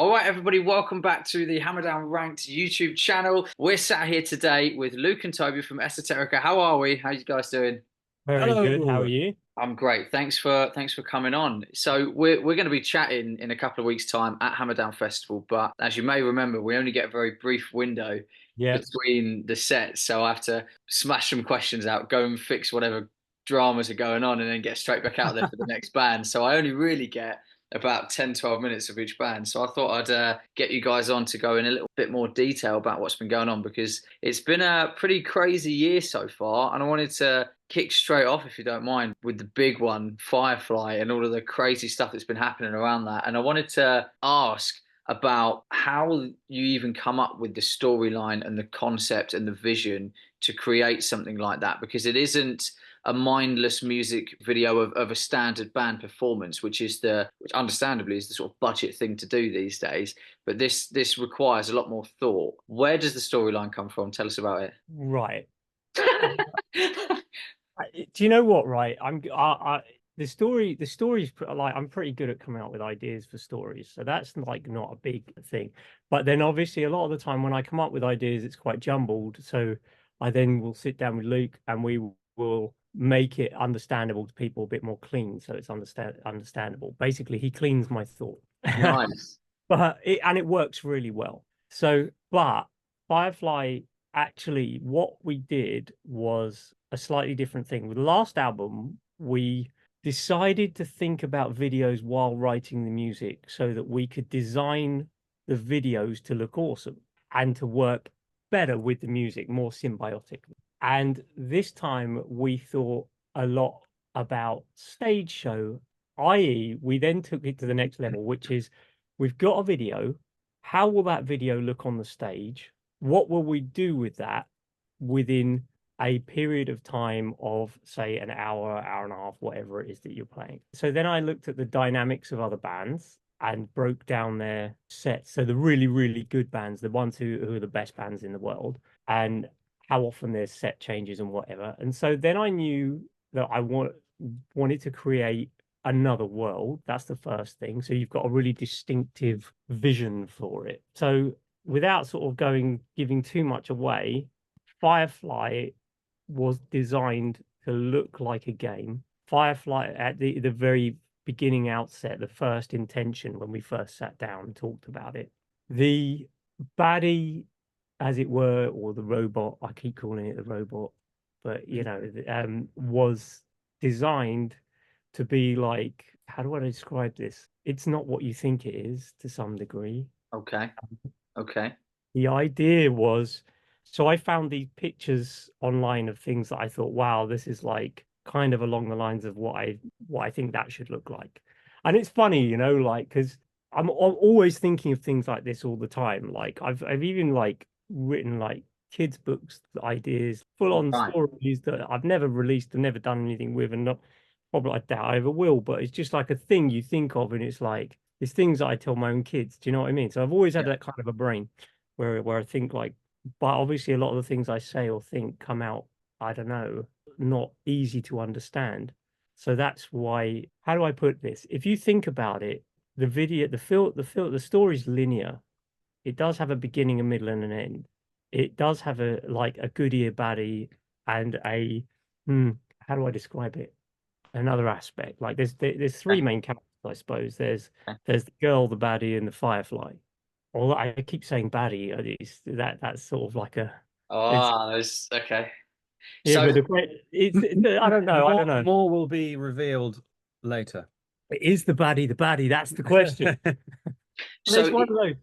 All right, everybody, welcome back to the Hammerdown Ranked YouTube channel. We're sat here today with Luke and Toby from Esoterica. How are we? How you guys doing? Very good. How are Hello. you? I'm great. Thanks for coming on. So we're going to be chatting in a couple of weeks' time at Hammerdown Festival, but as you may remember, we only get a very brief window Yeah. between the sets, so I have to smash some questions out, go and fix whatever dramas are going on, and then get straight back out there for the next band. So I only really get about 10, 12 minutes of each band. So I thought I'd get you guys on to go in a little bit more detail about what's been going on because it's been a pretty crazy year so far. And I wanted to kick straight off, if you don't mind, with the big one, Firefly, and all of the crazy stuff that's been happening around that. And I wanted to ask about how you even come up with the storyline and the concept and the vision to create something like that, because it isn't a mindless music video of a standard band performance, which understandably is the sort of budget thing to do these days. But this requires a lot more thought. Where does the storyline come from? Tell us about it. Right. Do you know what? Right. The story's like I'm pretty good at coming up with ideas for stories, so that's like not a big thing. But then obviously a lot of the time when I come up with ideas, it's quite jumbled. So I then will sit down with Luke and we will make it understandable to people a bit more clean, so it's understandable. Basically, he cleans my thought. Nice. But it works really well. But Firefly, actually, what we did was a slightly different thing. With the last album, we decided to think about videos while writing the music so that we could design the videos to look awesome and to work better with the music, more symbiotically. And this time we thought a lot about stage show, i.e., we then took it to the next level, which is we've got a video. How will that video look on the stage? What will we do with that within a period of time of, say, an hour, hour and a half, whatever it is that you're playing? So then I looked at the dynamics of other bands and broke down their sets. So the really, really good bands, the ones who are the best bands in the world, and how often there's set changes and whatever. And so then I knew that wanted to create another world. That's the first thing. So you've got a really distinctive vision for it. So without sort of giving too much away, Firefly was designed to look like a game. Firefly at the very beginning outset, the first intention when we first sat down and talked about it, the baddie, as it were, or the robot, I keep calling it the robot, but was designed to be like, how do I describe this? It's not what you think it is to some degree. Okay. Okay. The idea was, so I found these pictures online of things that I thought, wow, this is like kind of along the lines of what I think that should look like. And it's funny, like because I'm always thinking of things like this all the time. Like I've even like written like kids' books ideas, full on Right. stories that I've never released and never done anything with, and not probably I doubt I ever will. But it's just like a thing you think of, and it's like it's things that I tell my own kids. Do you know what I mean? So I've always had Yeah. that kind of a brain where I think like, but obviously a lot of the ththings I say or think come out, I don't know, not easy to understand. So that's why, how do I put this? If you think about it, the video, the story's linear. It does have a beginning, a middle, and an end. It does have a like a goodie, a baddie, and how do I describe it? Another aspect. Like there's three Okay. main characters, I suppose. There's Okay. there's the girl, the baddie, and the firefly. Although I keep saying baddie, that's sort of like a it's Oh, there's okay. yeah, So but I don't know, I More, don't know. more will be revealed later. It is the baddie, the baddie. That's the question. But so it's one of those.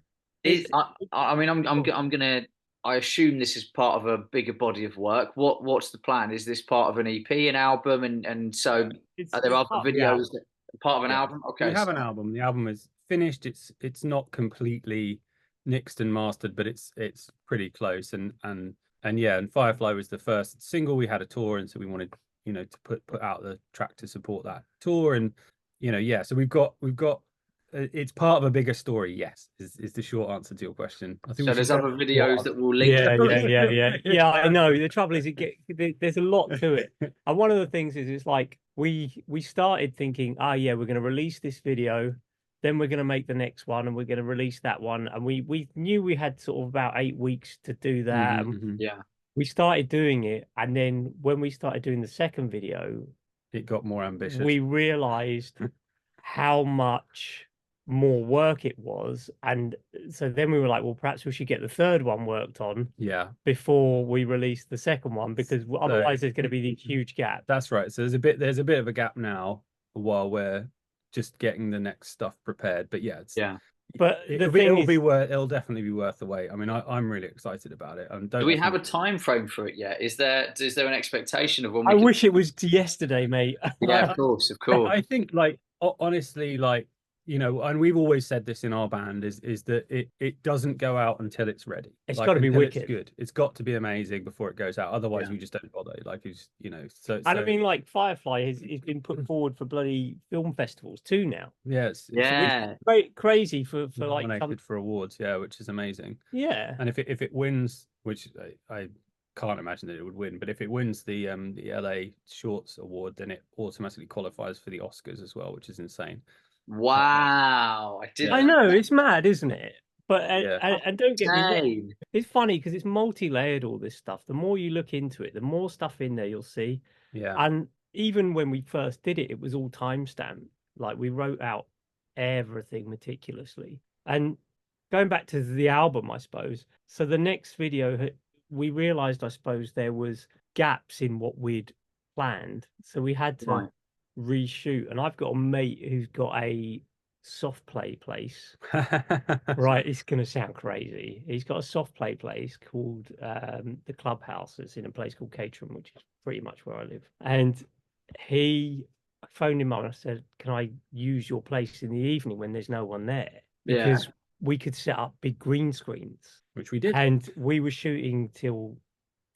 is It's I mean I'm gonna I assume this is part of a bigger body of work. What's the plan? Is this part of an EP, an album, and so it's are there it's other part of the videos album. that are part of an Yeah, album? we Okay, have so an album. The album is finished. It's not completely mixed and mastered, but it's pretty close. And yeah, and Firefly was the first single. We had a tour, and so we wanted to put out the track to support that tour. And yeah, so we've got it's part of a bigger story. Yes, is the short answer to your question. I think we so should there's go other videos short that will link Yeah, to yeah, it. yeah, yeah. Yeah, I know. The trouble is there's a lot to it. answer. And one of the things is it's like we started thinking, yeah, we're going to release this video then we're going to make the next one and we're going to release that one. And we knew we had sort of about 8 weeks to do that. And Yeah. we started doing it. And then when we started doing the second video, it got more ambitious. We realized how much more work it was. And so then we were like, well, perhaps we should get the third one worked on before we release the second one, because otherwise there's going to be these huge gaps. That's right. So there's a bit of a gap now while we're just getting the next stuff prepared. But yeah, but it'll definitely be worth the wait. I mean, I'm really excited about it. Do we have a time frame for it yet? Is there an expectation of when we I wish it was yesterday, mate. Yeah, of course. I think, like, honestly, like, you know, and we've always said this in our band is that it doesn't go out until it's ready. It's got to be wicked. It's good. It's got to be amazing before it goes out. Otherwise, we just don't bother. Like, it's, you know, so. And I mean, like, Firefly has been put forward for bloody film festivals too now. Yes. It's crazy for nominated for awards. Yeah, which is amazing. Yeah. And if it wins, which I can't imagine that it would win, but if it wins the LA Shorts Award, then it automatically qualifies for the Oscars as well, which is insane. Wow. I know, it's mad, isn't it? But and don't get me wrong, it's funny because it's multi-layered, all this stuff. The more you look into it, the more stuff in there you'll see. Yeah. And even when we first did it, it was all timestamped. Like, we wrote out everything meticulously. And going back to the album, I suppose, so the next video, we realized, I suppose, there was gaps in what we'd planned. So we had to reshoot. And I've got a mate who's got a soft play place. Right, it's going to sound crazy. He's got a soft play place called the Clubhouse. It's in a place called Caterham, which is pretty much where I live. And I phoned him up and I said, can I use your place in the evening when there's no one there? Because we could set up big green screens. Which we did. And we were shooting till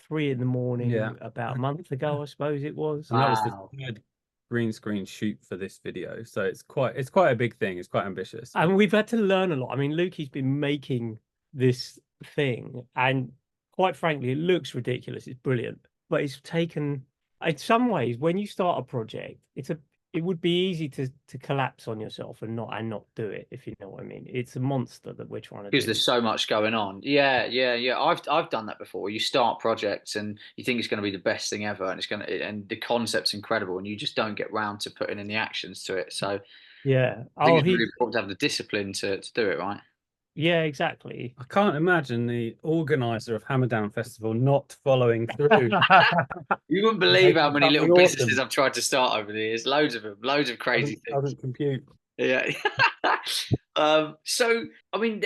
3 a.m. about a month ago, I suppose it was. And that was the third green screen shoot for this video. So it's quite a big thing. It's quite ambitious. And we've had to learn a lot. I mean, Lukey's been making this thing, and quite frankly, it looks ridiculous. It's brilliant. But it's taken, in some ways, when you start a project, it would be easy to collapse on yourself and not do it, if you know what I mean. It's a monster that we're trying to do. Because there's so much going on. Yeah. I've done that before. You start projects and you think it's going to be the best thing ever, and the concept's incredible, and you just don't get round to putting in the actions to it. So yeah, I think it's really important to have the discipline to do it, right? Yeah, exactly. I can't imagine the organizer of Hammerdown Festival not following through. You wouldn't believe how many little businesses I've tried to start over the years. Loads of them, loads of crazy things. Doesn't compute. Yeah. So I mean,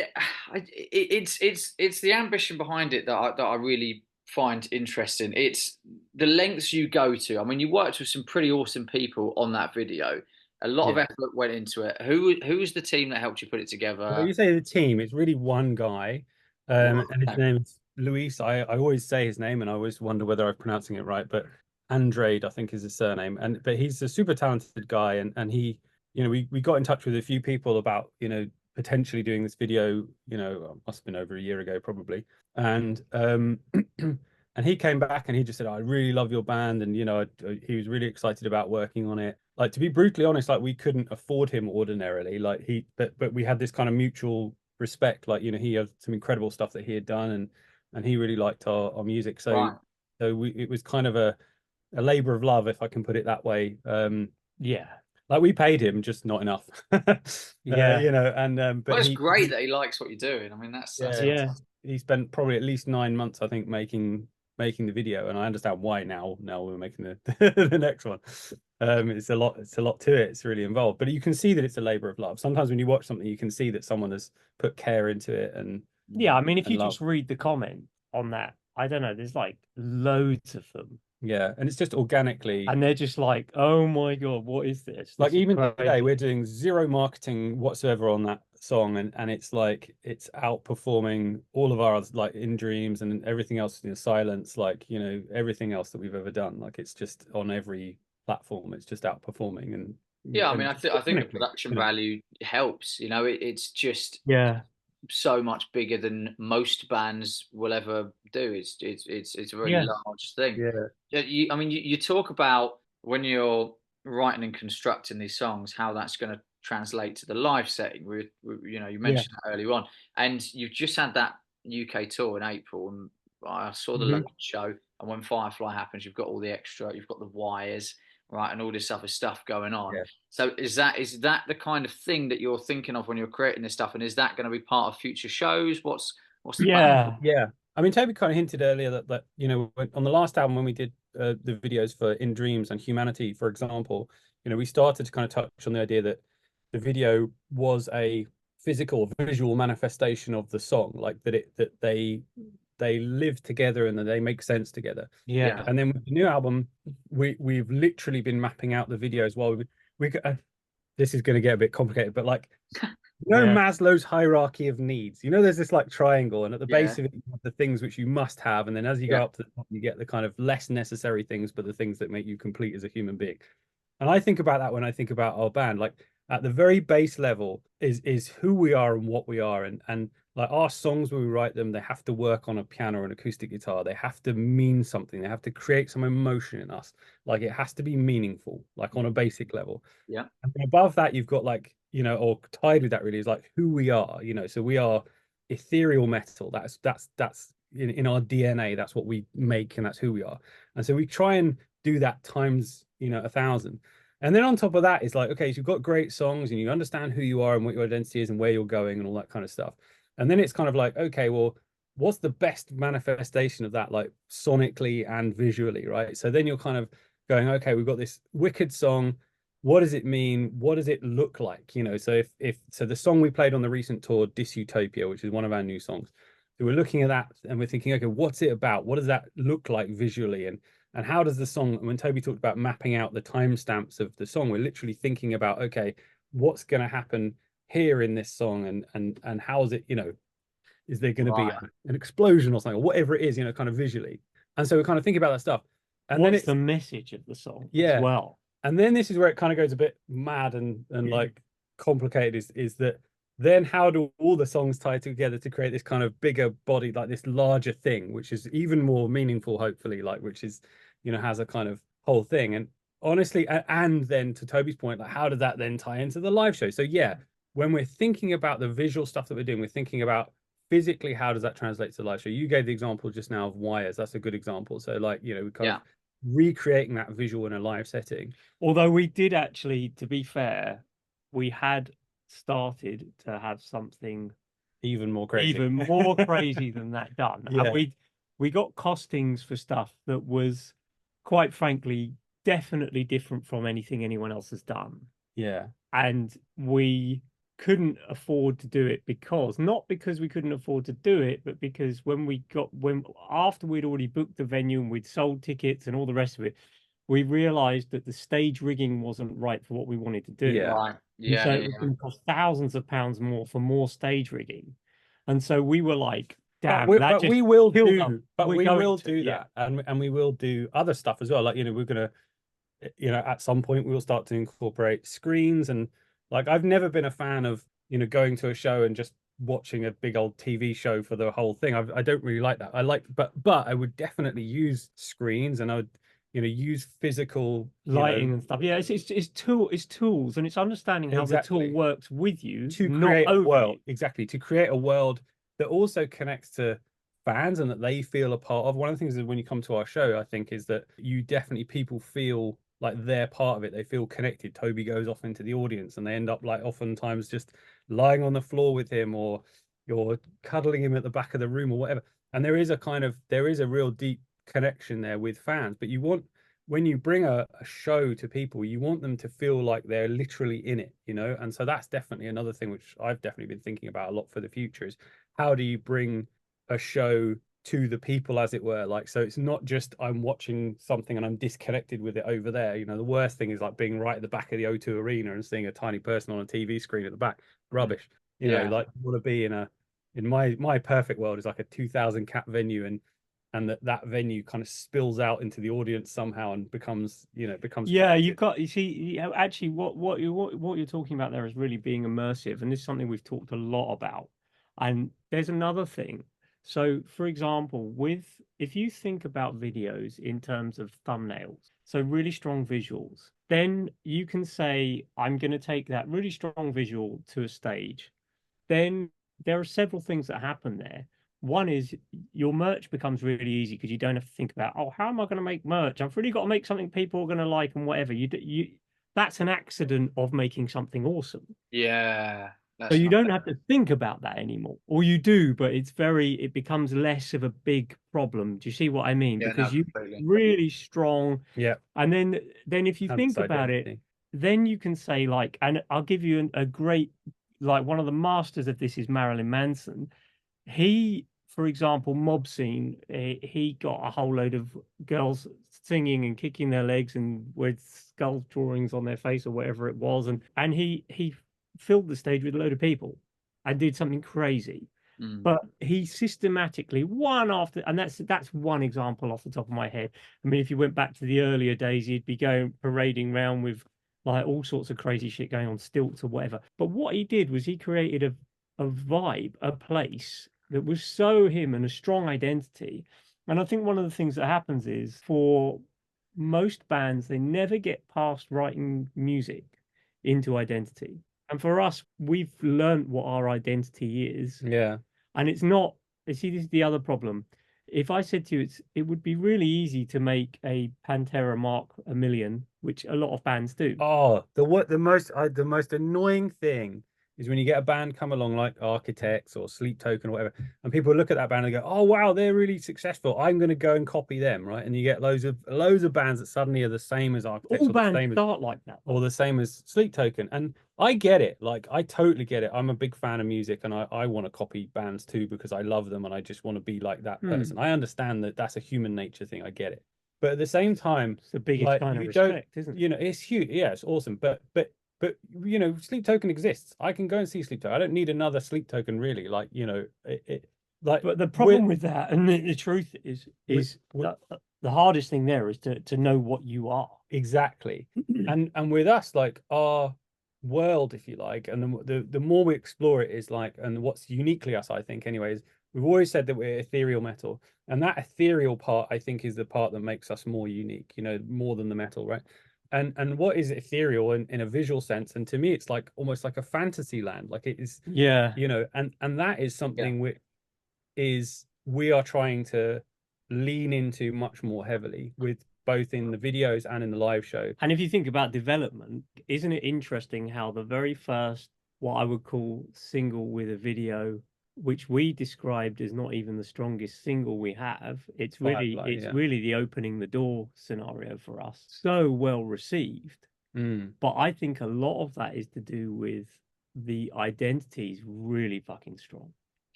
it's the ambition behind it that I really find interesting. It's the lengths you go to. I mean, you worked with some pretty awesome people on that video. A lot of effort went into it. Who's the team that helped you put it together? Well, you say the team, it's really one guy, and his name's Luis. I always say his name, and I always wonder whether I'm pronouncing it right. But Andrade, I think, is his surname. But he's a super talented guy, and he, you know, we got in touch with a few people about, you know, potentially doing this video. You know, must have been over a year ago, probably. And and he came back and he just said, I really love your band, and, you know, he was really excited about working on it. Like, to be brutally honest, like, we couldn't afford him ordinarily. Like, but we had this kind of mutual respect. Like, you know, he had some incredible stuff that he had done, and he really liked our music. So it was kind of a labor of love, if I can put it that way. Like, we paid him, just not enough. You know, and but it's great that he likes what you're doing. I mean, that's he spent probably at least 9 months, I think, making the video, and I understand why now we're making the next one. It's a lot to it. It's really involved, but you can see that it's a labor of love. Sometimes when you watch something, you can see that someone has put care into it. And I mean, if you just read the comment on that, I don't know, there's like loads of them. Yeah, and it's just organically, and they're just like, oh my god, what is this? Like, even today, we're doing zero marketing whatsoever on that song, and it's like, it's outperforming all of our, like, In Dreams and everything else, you know, Silence, like, you know, everything else that we've ever done. Like, it's just on every platform, it's just outperforming. And I mean, I think the production value helps. You know, it's just so much bigger than most bands will ever do. It's a very large thing. You talk about when you're writing and constructing these songs, how that's going to translate to the live setting? You know, you mentioned that earlier on, and you've just had that UK tour in April, and I saw the London show. And when Firefly happens, you've got all the extra, you've got the wires, right, and all this other stuff going on. Yeah. So is that the kind of thing that you're thinking of when you're creating this stuff? And is that going to be part of future shows? What's the plan? Yeah. I mean, Toby kind of hinted earlier that you know, on the last album when we did the videos for In Dreams and Humanity, for example, you know, we started to kind of touch on the idea that the video was a physical, visual manifestation of the song, like that they live together and that they make sense together. Yeah. And then with the new album, we've literally been mapping out the videos while we this is going to get a bit complicated, but like, you know, Maslow's hierarchy of needs. You know, there's this like triangle, and at the base of it, you have the things which you must have, and then as you go up to the top, you get the kind of less necessary things, but the things that make you complete as a human being. And I think about that when I think about our band. Like at the very base level is who we are and what we are, and like our songs when we write them, they have to work on a piano or an acoustic guitar. They have to mean something. They have to create some emotion in us. Like it has to be meaningful, like on a basic level. Yeah. And above that, you've got like, you know, or tied with that really is like who we are, you know. So we are ethereal metal. That's in our DNA. That's what we make, and that's who we are. And so we try and do that times, you know, 1,000. And then on top of that, it's like, okay, so you've got great songs and you understand who you are and what your identity is and where you're going and all that kind of stuff. And then it's kind of like, okay, well, what's the best manifestation of that, like sonically and visually, right? So then you're kind of going, okay, we've got this wicked song. What does it mean? What does it look like? You know, so if so the song we played on the recent tour, Dysutopia, which is one of our new songs, so we're looking at that and we're thinking, okay, what's it about? What does that look like visually? And how does the song, when Toby talked about mapping out the timestamps of the song, we're literally thinking about, okay, what's going to happen here in this song, and how is it, you know, is there going to be an explosion or something, or whatever it is, you know, kind of visually. And so we're kind of thinking about that stuff. And what's then it's the message of the song as well. And then this is where it kind of goes a bit mad and like complicated is that then how do all the songs tie together to create this kind of bigger body, like this larger thing, which is even more meaningful, hopefully, like, which is, you know, has a kind of whole thing. And honestly, and then to Toby's point, like, how does that then tie into the live show? So yeah, when we're thinking about the visual stuff that we're doing, we're thinking about physically, how does that translate to the live show? You gave the example just now of wires. That's a good example. So like, you know, we kind of recreating that visual in a live setting. Although we did actually, to be fair, we had started to have something even more crazy than that done. Yeah. And we got costings for stuff that was, quite frankly, definitely different from anything anyone else has done. Yeah. And we couldn't afford to do it not because we couldn't afford to do it, but because after we'd already booked the venue and we'd sold tickets and all the rest of it, we realized that the stage rigging wasn't right for what we wanted to do. Yeah. Right. Yeah. So it was going to cost thousands of pounds more for more stage rigging. And so we were like, damn, we will do that. And we will do other stuff as well. Like, you know, we're going to, you know, at some point we'll start to incorporate screens. And like, I've never been a fan of, you know, going to a show and just watching a big old TV show for the whole thing. I don't really like that. But I would definitely use screens, and I would, you know, use physical lighting and stuff. Yeah, it's tools, and it's understanding how the tool works with you to create a world. Exactly, to create a world that also connects to fans and that they feel a part of. One of the things that when you come to our show, I think, is that people feel like they're part of it. They feel connected. Toby goes off into the audience and they end up like oftentimes just lying on the floor with him, or you're cuddling him at the back of the room or whatever. And there is a real deep connection there with fans. But when you bring a show to people, you want them to feel like they're literally in it, you know? And so that's definitely another thing which I've definitely been thinking about a lot for the future, is how do you bring a show to the people, as it were? Like, so it's not just I'm watching something and I'm disconnected with it over there. You know, the worst thing is like being right at the back of the O2 Arena and seeing a tiny person on a TV screen at the back. Rubbish. You know, like, you want to be in my perfect world is like a 2,000 cap venue, and that venue kind of spills out into the audience somehow and becomes you see, actually what you're talking about there is really being immersive, and this is something we've talked a lot about. And there's another thing. So, for example, if you think about videos in terms of thumbnails, so really strong visuals, then you can say, I'm going to take that really strong visual to a stage. Then there are several things that happen there. One is your merch becomes really easy because you don't have to think about, oh, how am I going to make merch? I've really got to make something people are going to like and whatever. That's an accident of making something awesome. Yeah. So you don't have to think about that anymore, or you do, but it becomes less of a big problem. Do you see what I mean? Yeah, Because no, you completely. really strong. Yeah. And then if you think about it, then you can say like, and I'll give you a great, like one of the masters of this is Marilyn Manson. He, for example, mob scene, he got a whole load of girls singing and kicking their legs and with skull drawings on their face or whatever it was, and he filled the stage with a load of people and did something crazy. But he systematically one after, and that's one example off the top of my head. I mean, if you went back to the earlier days, he'd be going parading around with like all sorts of crazy shit going on stilts or whatever. But what he did was he created a vibe, a place that was so him and a strong identity. And I think one of the things that happens is for most bands, they never get past writing music into identity. And for us, we've learned what our identity is. Yeah. And it's not, you see, this is the other problem. If I said to you, it would be really easy to make a Pantera Mark a million, which a lot of bands do. Oh, the most annoying thing is when you get a band come along like Architects or Sleep Token or whatever, and people look at that band and go, "Oh wow, they're really successful. I'm going to go and copy them," right? And you get loads of bands that suddenly are the same as Architects, All or the bands same start like that, or the same as Sleep Token. And I get it. Like, I totally get it. I'm a big fan of music, and I want to copy bands too because I love them and I just want to be like that person. I understand that that's a human nature thing. I get it. But at the same time, It's the biggest like, kind of you don't, respect, isn't it? you know, it's huge. Yeah, it's awesome. But you know, Sleep Token exists. I can go and see Sleep Token. I don't need another Sleep Token, really. Like, you know, like, But the problem with that, and the truth is that the hardest thing there is to know what you are. Exactly. And with us, like, our world, if you like, and the more we explore it is like, and what's uniquely us, I think, anyways, we've always said that we're ethereal metal, and that ethereal part, I think, is the part that makes us more unique, you know, more than the metal, right? And what is ethereal in a visual sense? And to me, it's like almost like a fantasy land. Like, it is, Yeah. you know, and that is something we are trying to lean into much more heavily, with both in the videos and in the live show. And if you think about development, isn't it interesting how the very first, what I would call single with a video, which we described as not even the strongest single we have, it's really Firefly, really the opening the door scenario for us. So well received. But I think a lot of that is to do with the identities really fucking strong.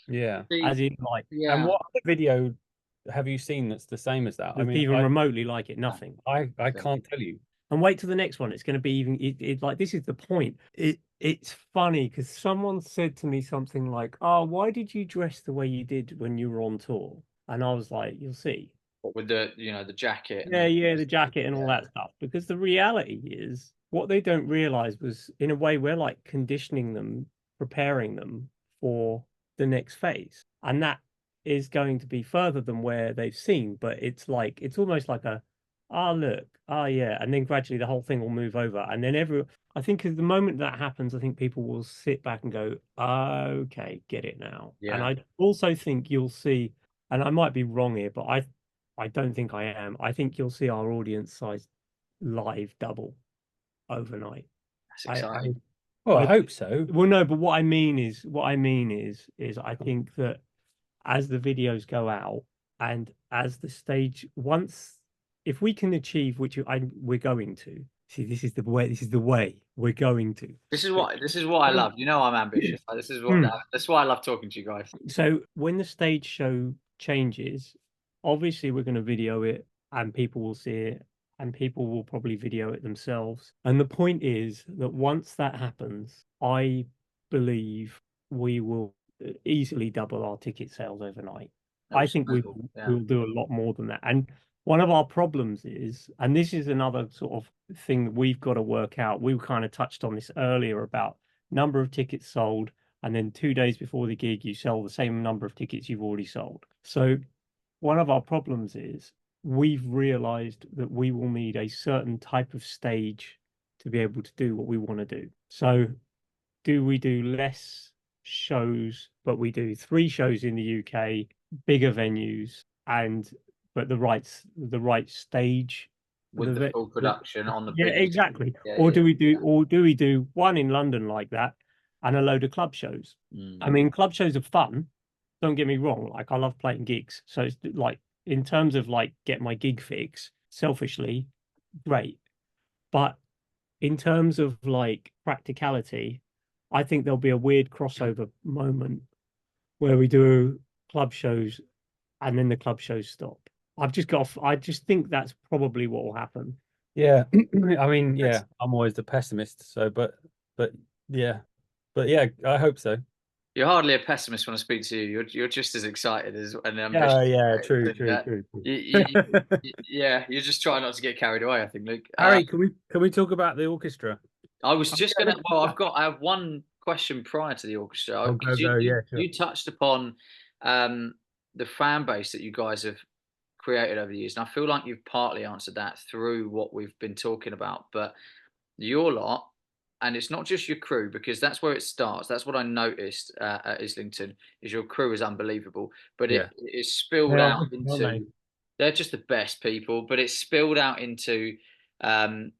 Yeah. As in, like, and what other video have you seen that's the same as that? I that's mean, even remotely like it, nothing. I can't tell you. And wait till the next one. It's going to be even like, this is the point. It's funny because someone said to me something like, "Oh, why did you dress the way you did when you were on tour?" And I was like, "You'll see." What with the, you know, the jacket. Yeah, the jacket and all that stuff. Because the reality is, what they don't realize was, in a way, we're like conditioning them, preparing them for the next phase. And that is going to be further than where they've seen. But it's like, it's almost like a, ah, look, ah, yeah. And then gradually the whole thing will move over. And then I think at the moment that happens, I think people will sit back and go, okay, get it now. Yeah. And I also think you'll see, and I might be wrong here, but I don't think I am. I think you'll see our audience size live double overnight. That's exciting. Well, I hope so. Well, no, but what I mean is I think that as the videos go out and as the stage, once, if we can achieve, which we're going to see, this is the way we're going to. This is what I love. You know, I'm ambitious. Like, this is what that's why I love talking to you guys. So when the stage show changes, obviously we're going to video it and people will see it and people will probably video it themselves. And the point is that once that happens, I believe we will easily double our ticket sales overnight. I think we'll do a lot more than that. And one of our problems is, and this is another sort of thing that we've got to work out. We kind of touched on this earlier about number of tickets sold, and then 2 days before the gig, you sell the same number of tickets you've already sold. So one of our problems is we've realized that we will need a certain type of stage to be able to do what we want to do. So do we do less shows, but we do 3 shows in the UK, bigger venues, but the right stage with the full production on the yeah, biggest. exactly. Yeah, or yeah. do we do one in London like that and a load of club shows? I mean, club shows are fun. Don't get me wrong. Like, I love playing gigs. So it's like, in terms of like get my gig fix, selfishly, great. But in terms of like practicality, I think there'll be a weird crossover moment where we do club shows and then the club shows stop. I just think that's probably what will happen. Yeah, I mean, yeah, I'm always the pessimist. So, but yeah, I hope so. You're hardly a pessimist when I speak to you. You're just as excited as and ambitious. Yeah, yeah, I true, think true, that true, true. yeah, you're just trying not to get carried away. I think, Luke. Harry, can we talk about the orchestra? I was Oh, just yeah, gonna. Well, I have one question prior to the orchestra oh, because go, you yeah, sure. you touched upon um, the fan base that you guys have created over the years, and I feel like you've partly answered that through what we've been talking about. But your lot, and it's not just your crew, because that's where it starts. That's what I noticed at Islington, is your crew is unbelievable, but Yeah, it's spilled They are out wicked, aren't they? into, they're just the best people, but it's spilled out into um,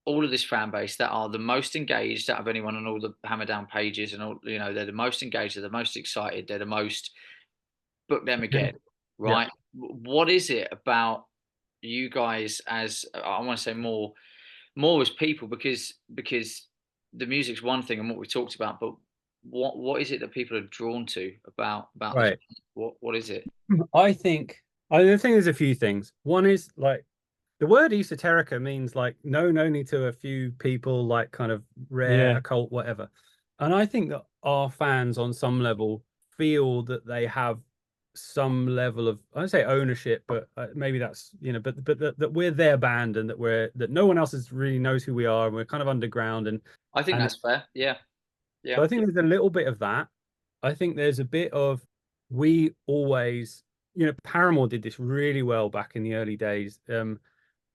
all of this fan base that are the most engaged out of anyone on all the Hammerdown pages, and all, you know, they're the most engaged, they're the most excited, they're the most book them again, yeah. right? What is it about you guys, as I want to say, more as people, because the music's one thing and what we talked about, but what is it that people are drawn to about this? Right. What is it? I think I think there's a few things. One is like the word esoterica means like known only to a few people, like kind of rare, Yeah. occult, whatever. And I think that our fans on some level feel that they have some level of, I don't say ownership, but maybe that's, but that we're their band, and that no one else really knows who we are, and we're kind of underground, I think and that's fair. Yeah, so yeah, I think there's a little bit of that. I think there's a bit of, we always, Paramore did this really well back in the early days.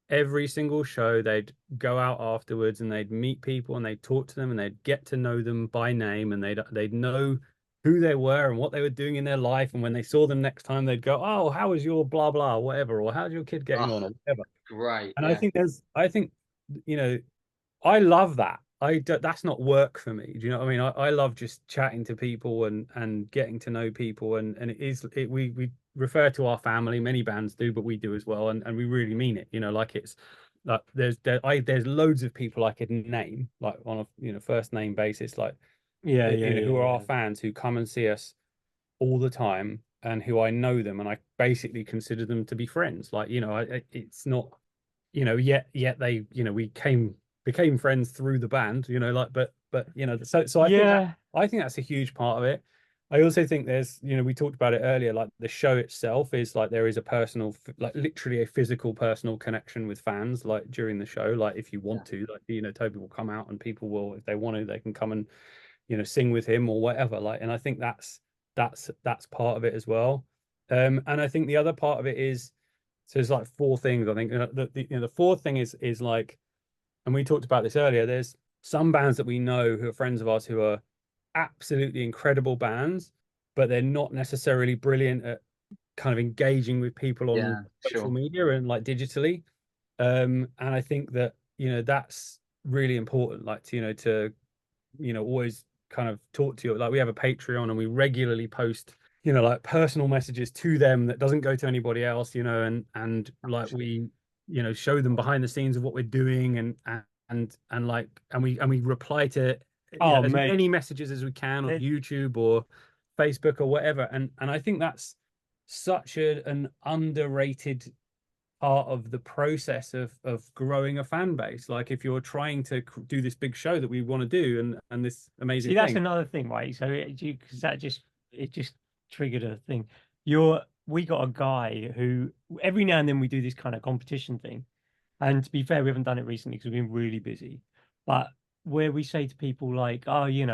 Every single show, they'd go out afterwards and they'd meet people and they'd talk to them and they'd get to know them by name, and they'd know who they were and what they were doing in their life. And when they saw them next time, they'd go, "Oh, how was your blah blah, whatever," or "How's your kid getting on," oh, or whatever. great, And yeah, I think, you know, I love that. That's not work for me. Do you know what I mean? I love just chatting to people and getting to know people, and we refer to our family. Many bands do, but we do as well, and we really mean it. Like it's like there's loads of people I could name, like on a first name basis, like Yeah, who are our yeah. fans, who come and see us all the time, and who I know them, and I basically consider them to be friends. Like, it's not, yet they, we became friends through the band, like, but so Yeah. I think that's a huge part of it. I also think there's, we talked about it earlier, like the show itself is like, there is a personal, like literally a physical personal connection with fans, like during the show. Like if you want to, like, Toby will come out and people will, if they want to, they can come and, sing with him or whatever. Like, and I think that's part of it as well. And I think the other part of it is, so there's like 4 things. I think the fourth thing is like, and we talked about this earlier, there's some bands that we know who are friends of ours who are absolutely incredible bands, but they're not necessarily brilliant at kind of engaging with people on yeah, social sure, media and like digitally. And I think that, that's really important, like to always kind of talk to you. Like, we have a Patreon and we regularly post, like personal messages to them that doesn't go to anybody else, and like we, show them behind the scenes of what we're doing, and we reply to Oh, as mate. many messages as we can on YouTube or Facebook or whatever. And I think that's such an underrated part of the process of growing a fan base. Like, if you're trying to do this big show that we want to do, and this amazing See, that's thing. another thing, right? So because it just triggered a thing. We got a guy who every now and then we do this kind of competition thing, and to be fair, we haven't done it recently because we've been really busy. But where we say to people like, "Oh, we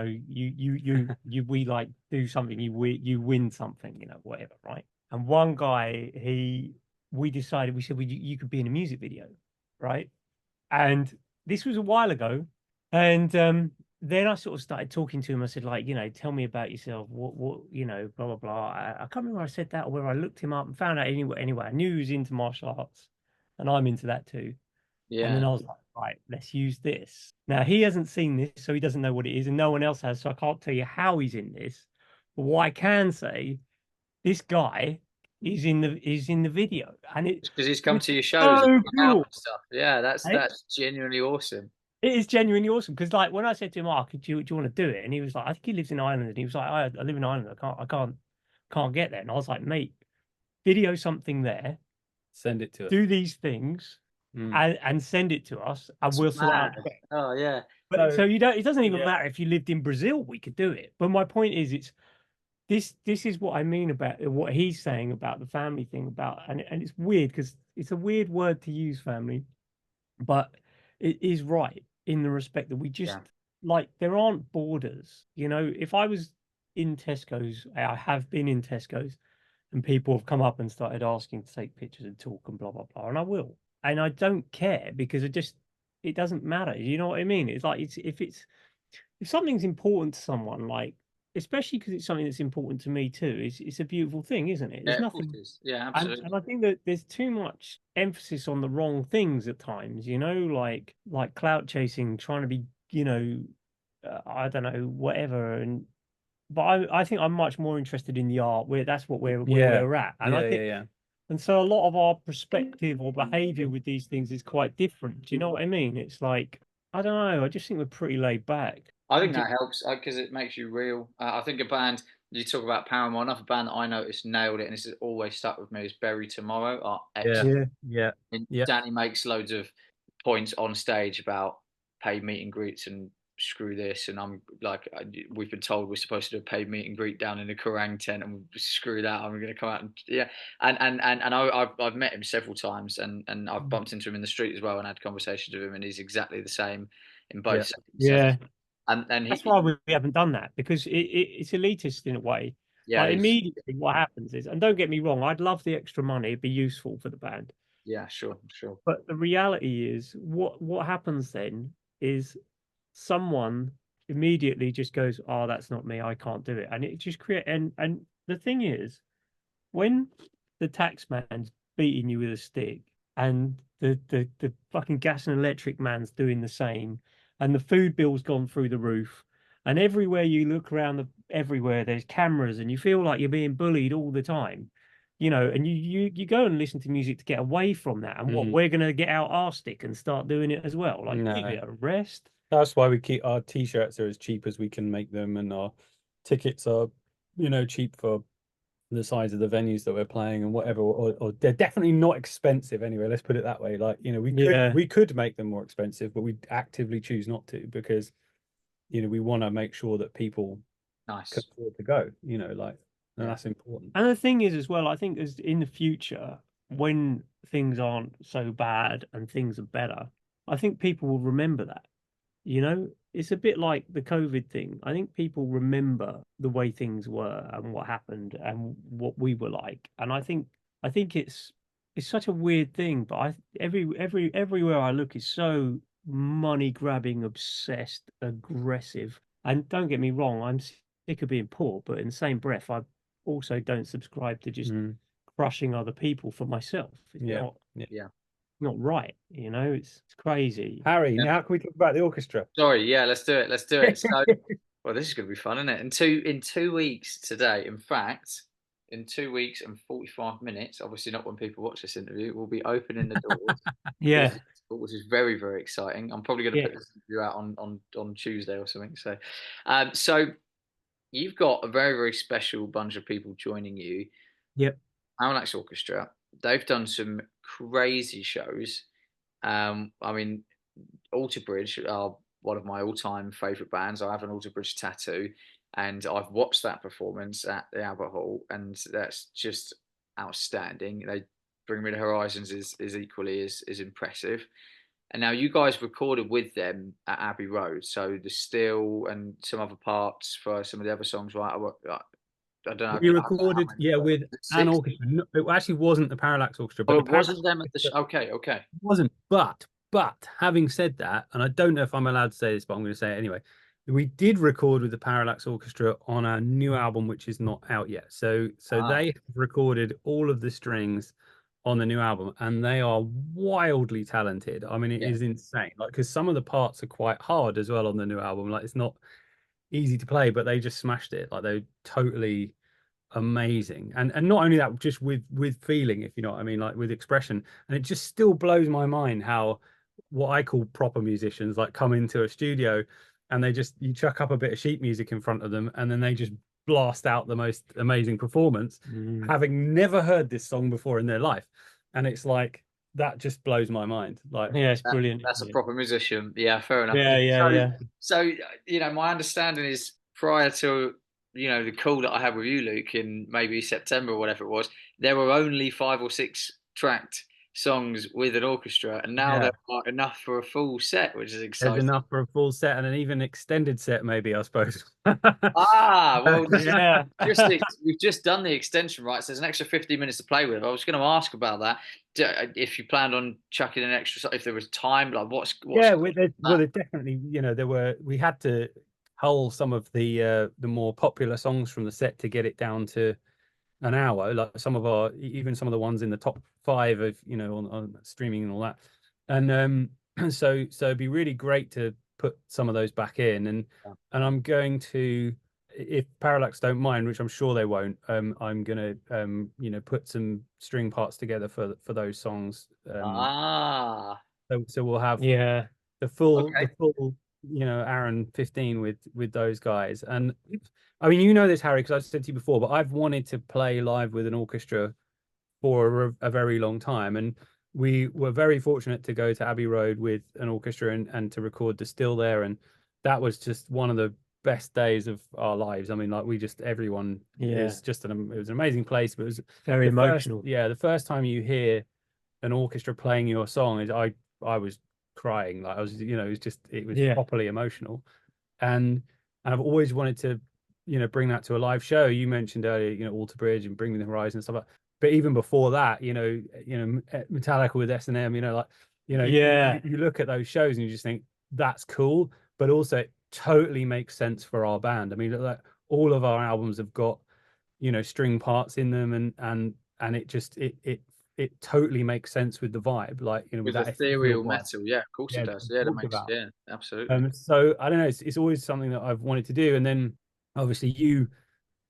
like do something, you win something, whatever," right? And one guy, we decided, we said, well, you could be in a music video, right? And this was a while ago. And then I sort of started talking to him. I said, like, tell me about yourself. What, blah, blah, blah. I can't remember where I said that or where I looked him up and found out anyway. I knew he was into martial arts and I'm into that too. And then Yeah. I was like, right, let's use this. Now, he hasn't seen this, so he doesn't know what it is, and no one else has. So I can't tell you how he's in this. But what I can say, this guy is in the video. And Because he's come it's to your shows and so hung out cool. and stuff. Yeah, that's Eh? genuinely awesome. It is genuinely awesome because, like, when I said to him, "Oh, do you want to do it?" and he was like, "I think he lives in Ireland," and he was like, "I live in Ireland. I can't get there." And I was like, "Mate, video something there, Send it to us. do these things, and send it to us, and That's we'll sort out." mad. Oh yeah. But so you don't. It doesn't even matter if you lived in Brazil. We could do it. But my point is, it's this is what I mean about what he's saying about the family thing and it's weird because it's a weird word to use, family, but it is right in the respect that we just like there aren't borders. If I was in Tesco's, I have been in Tesco's, and people have come up and started asking to take pictures and talk and blah blah blah, and I will, and I don't care because it doesn't matter. You know what I mean? It's like if something's important to someone, like especially because it's something that's important to me too, it's a beautiful thing, isn't it? There's Yeah, of course nothing. it is. Yeah, And, absolutely. and I think that there's too much emphasis on the wrong things at times, like clout chasing, trying to be, I don't know, whatever. But I think I'm much more interested in the art where that's where we're at. And I think, and so a lot of our perspective or behavior with these things is quite different. Do you know what I mean? It's like, I don't know. I just think we're pretty laid back. I think that helps because it makes you real. I think a band, you talk about Paramore, another band that I noticed nailed it, and this has always stuck with me, is Bury Tomorrow. Are excellent. Yeah. And Danny makes loads of points on stage about paid meet and greets and screw this. And I'm like, we've been told we're supposed to do a paid meet and greet down in the Kerrang tent, and screw that. I'm going to come out and I've met him several times, and I've bumped into him in the street as well, and had conversations with him, and he's exactly the same in both settings. Yeah. And that's why we haven't done that because it's elitist in a way. Yeah, like immediately what happens is, and don't get me wrong, I'd love the extra money, it'd be useful for the band. Yeah, sure. But the reality is, what happens then is someone immediately just goes, "Oh, that's not me. I can't do it," and it just create. And the thing is, when the tax man's beating you with a stick, and the fucking gas and electric man's doing the same, and the food bill's gone through the roof, and everywhere you look around, everywhere there's cameras, and you feel like you're being bullied all the time. And you go and listen to music to get away from that. And what we're gonna get out our stick and start doing it as well. Like, give it a rest. That's why we keep our t-shirts are as cheap as we can make them, and our tickets are, cheap for the size of the venues that we're playing and whatever. Or they're definitely not expensive anyway. Let's put it that way. Like, we could make them more expensive, but we actively choose not to because, we want to make sure that people can afford to go. And that's important. And the thing is, as well, I think as in the future, when things aren't so bad and things are better, I think people will remember that. It's a bit like the COVID thing. I think people remember the way things were and what happened and what we were like. And I think it's such a weird thing, but everywhere I look is so money grabbing, obsessed, aggressive. And don't get me wrong, I'm sick of being poor, but in the same breath, I also don't subscribe to just crushing other people for myself. It's not right. It's crazy. Harry, now can we talk about the orchestra? Sorry, yeah, let's do it. So, well, this is going to be fun, isn't it? In 2 weeks today, in fact, in 2 weeks and 45 minutes, obviously not when people watch this interview, we'll be opening the doors. Which is very, very exciting. I'm probably going to put this interview out on Tuesday or something. So, so you've got a very, very special bunch of people joining you. Yep. Parallax Orchestra. They've done some crazy shows. I mean, Alter Bridge are one of my all-time favourite bands. I have an Alter Bridge tattoo, and I've watched that performance at the Albert Hall, and that's just outstanding. They Bring Me the Horizons is equally as impressive. And now you guys recorded with them at Abbey Road, so the still and some other parts for some of the other songs, right? I don't know. We How recorded, many? yeah, with an Six? orchestra. No, it actually wasn't the Parallax Orchestra, but Oh, the it Parallax wasn't them at the. Orchestra Okay, okay. wasn't. But having said that, and I don't know if I'm allowed to say this, but I'm going to say it anyway. We did record with the Parallax Orchestra on our new album, which is not out yet. So Ah, they recorded all of the strings on the new album, and they are wildly talented. I mean, it yeah, is insane. Like, because some of the parts are quite hard as well on the new album. Like, it's not easy to play, but they just smashed it. Like, they're totally amazing. And not only that, just with feeling, if you know what I mean, like with expression. And it just still blows my mind how what I call proper musicians like come into a studio and they just you chuck up a bit of sheet music in front of them and then they just blast out the most amazing performance, having never heard this song before in their life. And it's like that just blows my mind. Like, Yeah, it's brilliant. that's a proper musician. Yeah, fair enough. Yeah, yeah, So, yeah. so my understanding is prior to the call that I had with you, Luke, in maybe September or whatever it was, there were only 5 or 6 tracked songs with an orchestra, and now yeah, there are enough for a full set, which is there's exciting. enough for a full set and an even extended set, maybe, I suppose. Ah, well, this is Yeah. we've just done the extension, right? So there's an extra 15 minutes to play with. I was going to ask about that. If you planned on chucking an extra, if there was time, like what's Yeah, that? there definitely, we had to cull some of the more popular songs from the set to get it down to an hour. Like even some of the ones in the top 5 of on streaming and all that. And so it'd be really great to put some of those back in. And I'm going to, if Parallax don't mind, which I'm sure they won't, I'm gonna put some string parts together for those songs. Ah, So we'll have Yeah. the okay. full Aaron 15 with those guys. And I mean, this, Harry, because I've said to you before, but I've wanted to play live with an orchestra for a very long time, and we were very fortunate to go to Abbey Road with an orchestra and to record the Still there, and that was just one of the best days of our lives. I mean, like everyone Yeah. is just it was an amazing place, but it was Very emotional. the first time you hear an orchestra playing your song is I was crying. Like, I was, it was Yeah. properly emotional. And I've always wanted to bring that to a live show. You mentioned earlier, Alter Bridge and Bring Me the Horizon and stuff like that. But even before that, Metallica with S&M, Yeah. you look at those shows and you just think that's cool, but also it totally makes sense for our band. I mean, like, all of our albums have got string parts in them, and it totally makes sense with the vibe, like with With that ethereal ethereal vibe. metal, yeah, of course Yeah, it we does. Yeah, that talked makes, about. yeah, absolutely. So I don't know. It's always something that I've wanted to do, and then obviously you,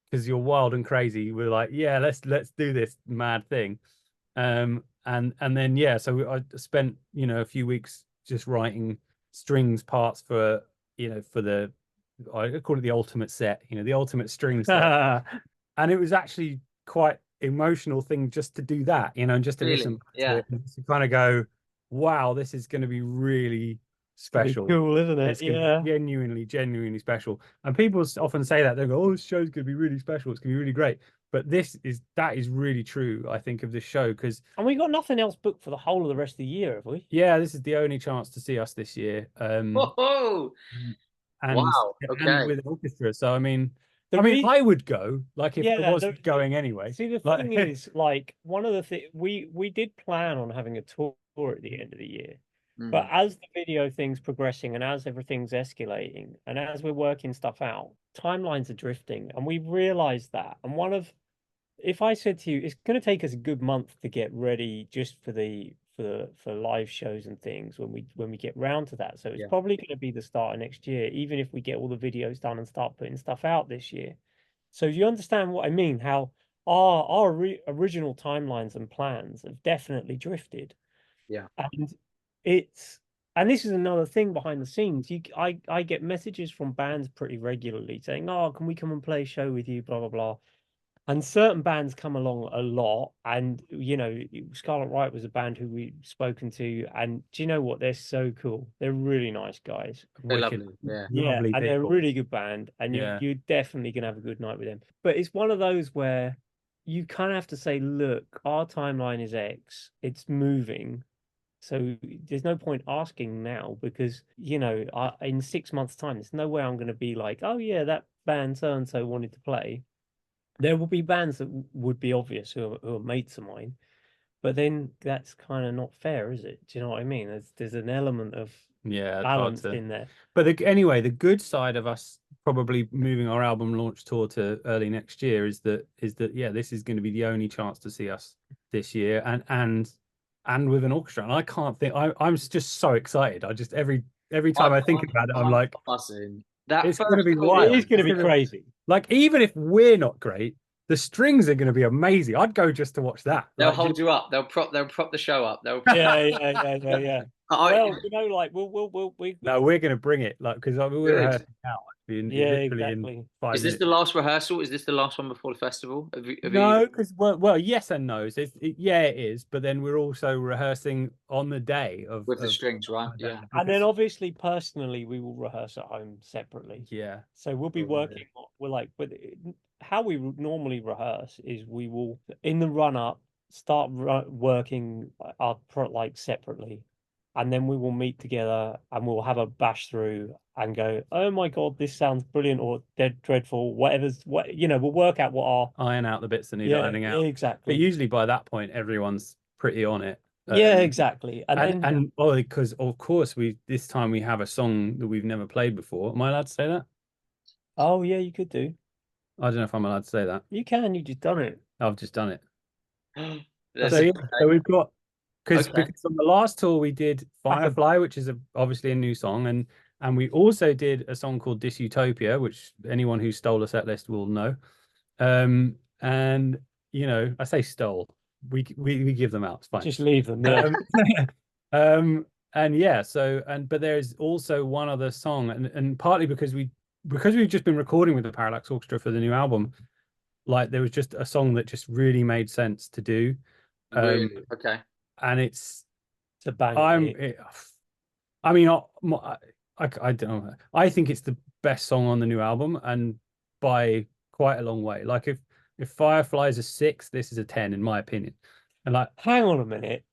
because you're wild and crazy, we're like, yeah, let's do this mad thing. And then yeah, so I spent a few weeks just writing strings parts for for the I call it the ultimate set, the ultimate string set, and it was actually quite emotional thing just to do that, and just to Really, listen to yeah, it and to kind of go, wow, this is going to be really Pretty special. cool, isn't it? It's going to Yeah. be genuinely special. And people often say that they go, "Oh, this show's going to be really special. It's going to be really great." But that is really true, I think, of this show, because And we got nothing else booked for the whole of the rest of the year, have we? yeah, this is the only chance to see us this year. oh, And wow, okay, with an orchestra. So I mean, The reason, I would go, like, if I yeah. was going anyway. See, the Like, thing is, like, one of the things we did plan on having a tour at the end of the year, but mm, as the video thing's progressing and as everything's escalating and as we're working stuff out, timelines are drifting, and we realized that. And if I said to you, it's going to take us a good month to get ready just for live shows and things when we get round to that. So it's yeah, probably going to be the start of next year, even if we get all the videos done and start putting stuff out this year. So you understand what I mean? How our original timelines and plans have definitely drifted, yeah, and it's and this is another thing behind the scenes. I get messages from bands pretty regularly saying, "Oh, can we come and play a show with you?" Blah blah blah. And certain bands come along a lot, and Scarlet Right was a band who we've spoken to, and do you know what? They're so cool. They're really nice guys. they're wicked, lovely, yeah, Yeah, lovely and they're a people. really good band, and Yeah. you're definitely gonna have a good night with them. But it's one of those where you kind of have to say, look, our timeline is X, it's moving, so there's no point asking now because in 6 months' time, there's no way I'm going to be like, oh yeah, that band so and so wanted to play. There will be bands that would be obvious who are mates of mine, but then that's kind of not fair, is it? Do you know what I mean? There's an element of Yeah, it's hard balance to. in there. But anyway, the good side of us probably moving our album launch tour to early next year is that yeah, this is going to be the only chance to see us this year, and with an orchestra. And I can't think. I'm just so excited. I just every time I think about it, I'm like, buzzing. That it's going to first be chorus, It wild. is going to It's be crazy. Like, even if we're not great, the strings are going to be amazing. I'd go just to watch that. they'll Like, hold you up. They'll prop the show up. They'll. Yeah. Well, you know, like we no, we're going to bring it. Like, because we're Good. rehearsing now. yeah, Literally in exactly. 5 Is this minutes. the last rehearsal? Is this the last one before the festival? Have you No, because well, yes and no. So yeah, it is. But then we're also rehearsing on the day with the of strings, right? Hammerdown, Yeah. And then because obviously personally we will rehearse at home separately. yeah, So we'll be working. We're like, but how we normally rehearse is we will in the run up start working our like separately, and then we will meet together and we'll have a bash through and go, oh my god, this sounds brilliant or dead dreadful, whatever's what you know. We'll work out what our iron out the bits that need ironing out. But exactly. usually by that point, everyone's pretty on it. Yeah, exactly. And then and well, because of course this time we have a song that we've never played before. Am I allowed to say that? oh yeah, you could do. I don't know if I'm allowed to say that. You can. You just done it. I've just done it. That's So yeah, so we've got because okay. on the last tour we did Firefly, which is obviously a new song, and we also did a song called Utopia, which anyone who stole a set list will know. And you know, I say stole. We give them out. It's fine. Just leave them. Yeah. And yeah, so but there's also one other song, and partly because we've just been recording with the Parallax Orchestra for the new album, like there was just a song that just really made sense to do. Really? Okay. And it's a banger. I mean, I don't know. I think it's the best song on the new album, and by quite a long way. Like if Firefly is a 6, this is a 10 in my opinion. And like, hang on a minute.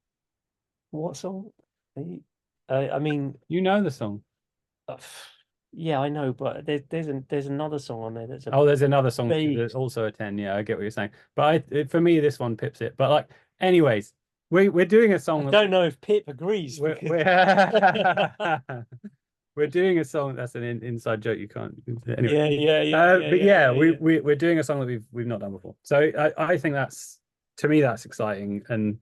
What song? I mean, you know the song. Yeah, I know, but there's another song on there that's there's another song that's also a 10. Yeah, I get what you're saying. But for me, this one pips it. But like, anyways, we're doing a song. I don't know if Pip agrees. We're doing a song that's an inside joke. You can't. Anyway. Yeah. We're doing a song that we've not done before. So I think that's, to me, that's exciting. And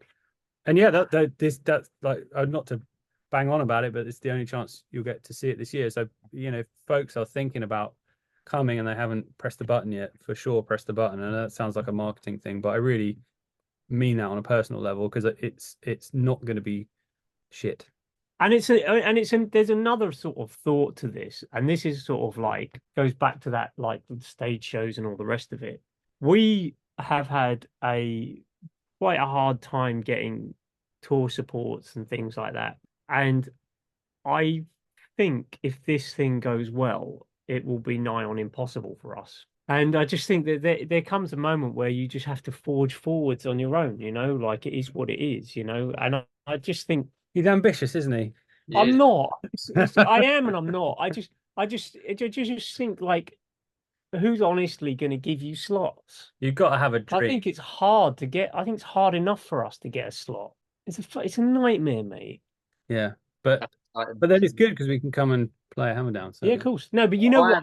yeah, that's like, not to bang on about it, but it's the only chance you'll get to see it this year. So you know, if folks are thinking about coming and they haven't pressed the button yet, for sure press the button. And that sounds like a marketing thing, but I really mean that on a personal level, because it's not going to be shit. And there's another sort of thought to this, and this is sort of like goes back to that, like the stage shows and all the rest of it. We have had quite a hard time getting tour supports and things like that. And I think if this thing goes well, it will be nigh on impossible for us. And I just think that there comes a moment where you just have to forge forwards on your own, you know, like it is what it is, you know. And I just think he's ambitious, isn't he? I'm not. I am, and I'm not. I just think, like, who's honestly going to give you slots? You've got to have a dream. I think it's hard to get. I think it's hard enough for us to get a slot. It's a nightmare, mate. Yeah, but then it's good because we can come and play a Hammerdown. So. Yeah, of course. No, but you know what?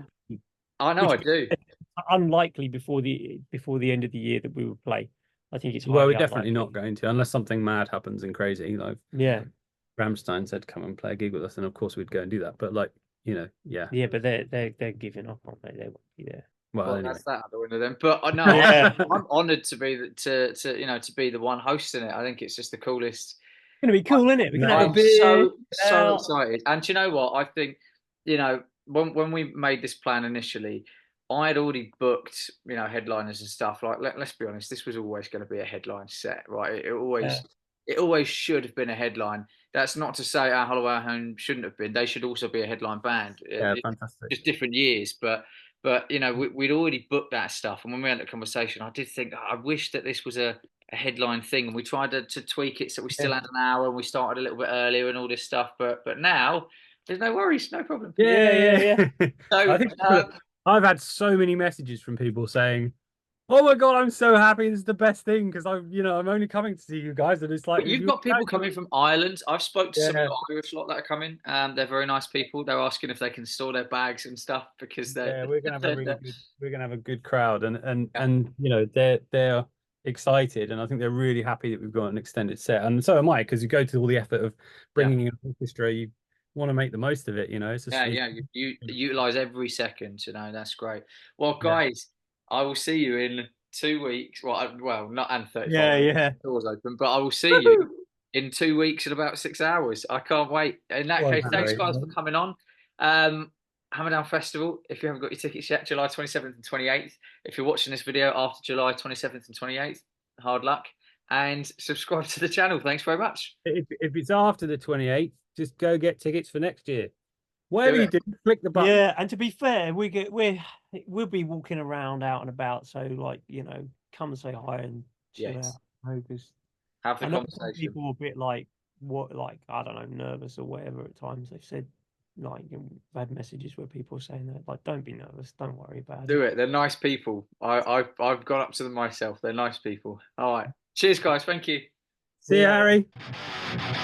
I know, I do. Unlikely before the end of the year that we will play. I think it's we're definitely not going to, unless something mad happens and crazy. Like Rammstein said, come and play a gig with us, and of course we'd go and do that. But like, you know, yeah, but they're giving up, aren't they? They won't be there. Well, anyway. That's that other one of them. But no, I'm honoured to be to be the one hosting it. I think it's just the coolest. It's gonna be cool, isn't it? We're gonna I'm so excited. And do you know what? I think, you know, when we made this plan initially, I had already booked, you know, headliners and stuff. Like, let's be honest, this was always going to be a headline set, right? It always should have been a headline. That's not to say our Holloway Home shouldn't have been. They should also be a headline band. Yeah, fantastic. Just different years, but you know, we'd already booked that stuff. And when we had that conversation, I did think, I wish that this was a headline thing, and we tried to tweak it so we still had an hour and we started a little bit earlier and all this stuff. But now there's no worries, no problem. Yeah. So, I think I've had so many messages from people saying, Oh my God, I'm so happy. This is the best thing because I'm only coming to see you guys, and it's like But you've got people coming from Ireland. I've spoke to some of yeah, the Irish lot that are coming. They're very nice people. They're asking if they can store their bags and stuff because they're, yeah, we're gonna have a really they're good, we're gonna have a good crowd, and and yeah, and you know they're excited, and I think they're really happy that we've got an extended set, and so am I because you go to all the effort of yeah. bringing in an orchestra, you want to make the most of it, It's just, Yeah, yeah, you utilize every second, that's great. Well, yeah, guys, I will see you in 2 weeks. Well, well, not and 35 Yeah, minutes, yeah. doors open, but I will see you Woohoo! in 2 weeks in about 6 hours. I can't wait. In that Well, case, thanks Harry, guys for coming on. Hammerdown Festival, if you haven't got your tickets yet, July 27th and 28th. If you're watching this video after July 27th and 28th, hard luck. And subscribe to the channel. Thanks very much. if it's after the 28th, just go get tickets for next year. Do Whatever you it. do, click the button. Yeah, and to be fair, we'll be walking around out and about, so like, come and say hi and chill Yes. out. Because Have the I know some conversation. people are a bit like I don't know, nervous or whatever at times. They've said like I've had messages where people are saying that like, don't be nervous, don't worry about Do it. it. They're nice people. I've gone up to them myself. They're nice people. All right. Cheers, guys. Thank you. See you, Yeah. Harry.